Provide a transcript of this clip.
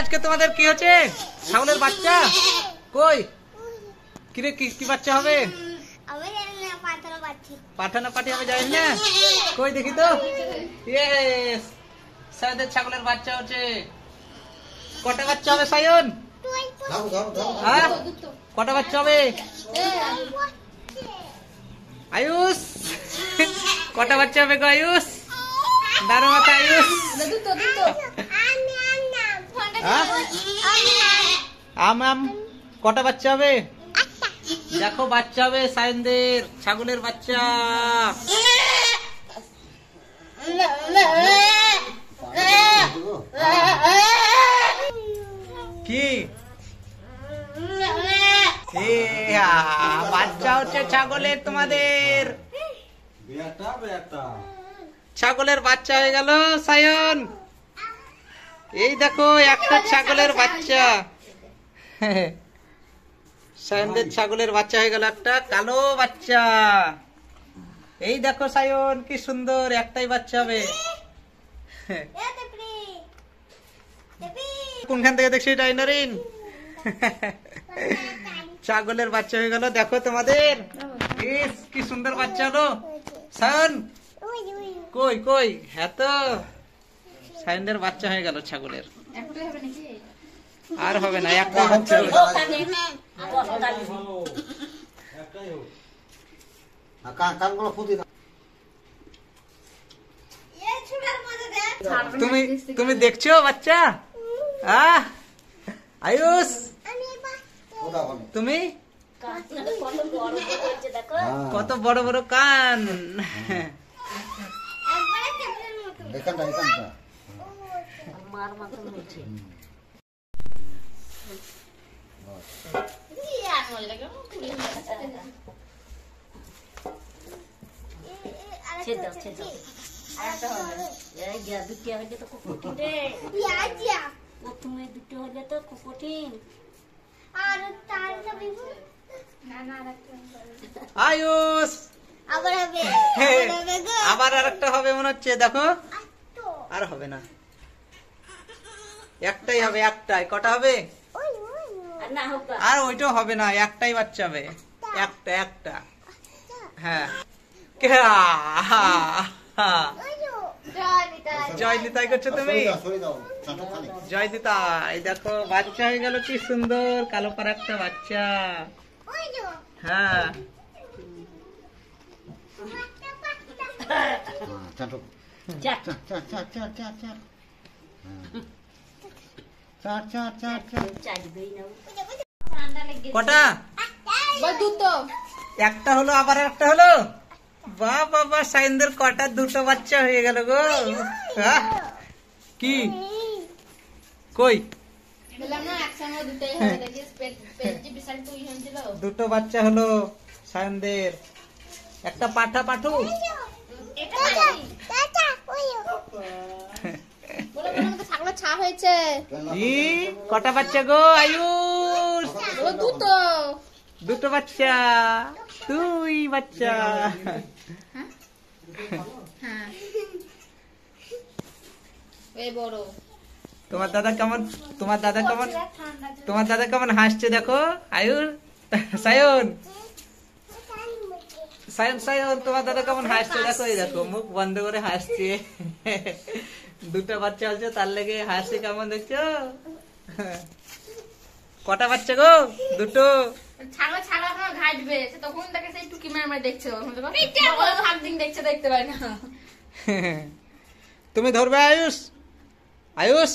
আজকে তোমাদের কি হচ্ছে? ছাগলের বাচ্চা কই? কিরে কি বাচ্চা হবে? পাঠানা পাঠি হবে, জানি না। কই দেখি তো। ইয়েস, সায়নের ছাগলের বাচ্চা হচ্ছে। কটা বাচ্চা হবে সায়ন? হ্যাঁ, কটা বাচ্চা হবে? আয়ুষ, কটা বাচ্চা হবে গো আয়ুষ? দারু মাথা আয়ুষ। আম কটা বাচ্চা হবে? দেখো বাচ্চা হবে সায়নদের ছাগলের বাচ্চা। কি বাচ্চা হচ্ছে ছাগলের, তোমাদের ছাগলের বাচ্চা হয়ে গেল সায়ন। এই দেখো একটা ছাগলের বাচ্চা। সায়নদের ছাগলের বাচ্চা হয়ে গেল একটা কালো বাচ্চা। এই দেখো সায়ন কি সুন্দর, একটাই বাচ্চা হবে। কোনখান থেকে দেখছি ডাইনারিন? ছাগলের বাচ্চা হয়ে গেল, দেখো তোমাদের কি সুন্দর বাচ্চা হলো। সায়ন কই কই? হ্যাঁ তো সায়নদের বাচ্চা হয়ে গেল ছাগলের। আর হবে না, একটা বাচ্চা হবে। তুমি দেখছো বাচ্চা? আয়ুষ তুমি কত বড় বড় কান। আয়ুষ আবার আর একটা হবে মনে হচ্ছে, দেখো। আর হবে না, একটাই হবে, একটাই। কটা হবে? আর ওইটাও হবে না, একটাই বাচ্চা হবে, একটা একটা। হ্যাঁ, জয় নিতাই করছো তুমি? জয় নিতাই। দেখো বাচ্চা হয়ে গেল, কি সুন্দর কালো পাড়া একটা বাচ্চা। হ্যাঁ, কটা? একটা হলো, আবার একটা হলো। বাহ বাবা, সাইনদের কটা দুটো বাচ্চা হয়ে গেল গো। কি কই? দুটো বাচ্চা হলো সায়নদের। একটা পাঠা পাঠু। কটা বাচ্চা গো আয়ুষ? দুটো বাচ্চা, দুই বাচ্চা। তোমার দাদা কেমন? তোমার দাদা কেমন হাসছে দেখো আয়ুষ। সায়ন তোমার দাদা কেমন হাসছে দেখো। এই দেখো মুখ বন্ধ করে হাসছে। দুটো বাচ্চা হচ্ছে তার লেগে হাসছে কেমন, দেখছো? কটা বাচ্চা গো? দুটো। তুমি ধরবে আয়ুষ? আয়ুষ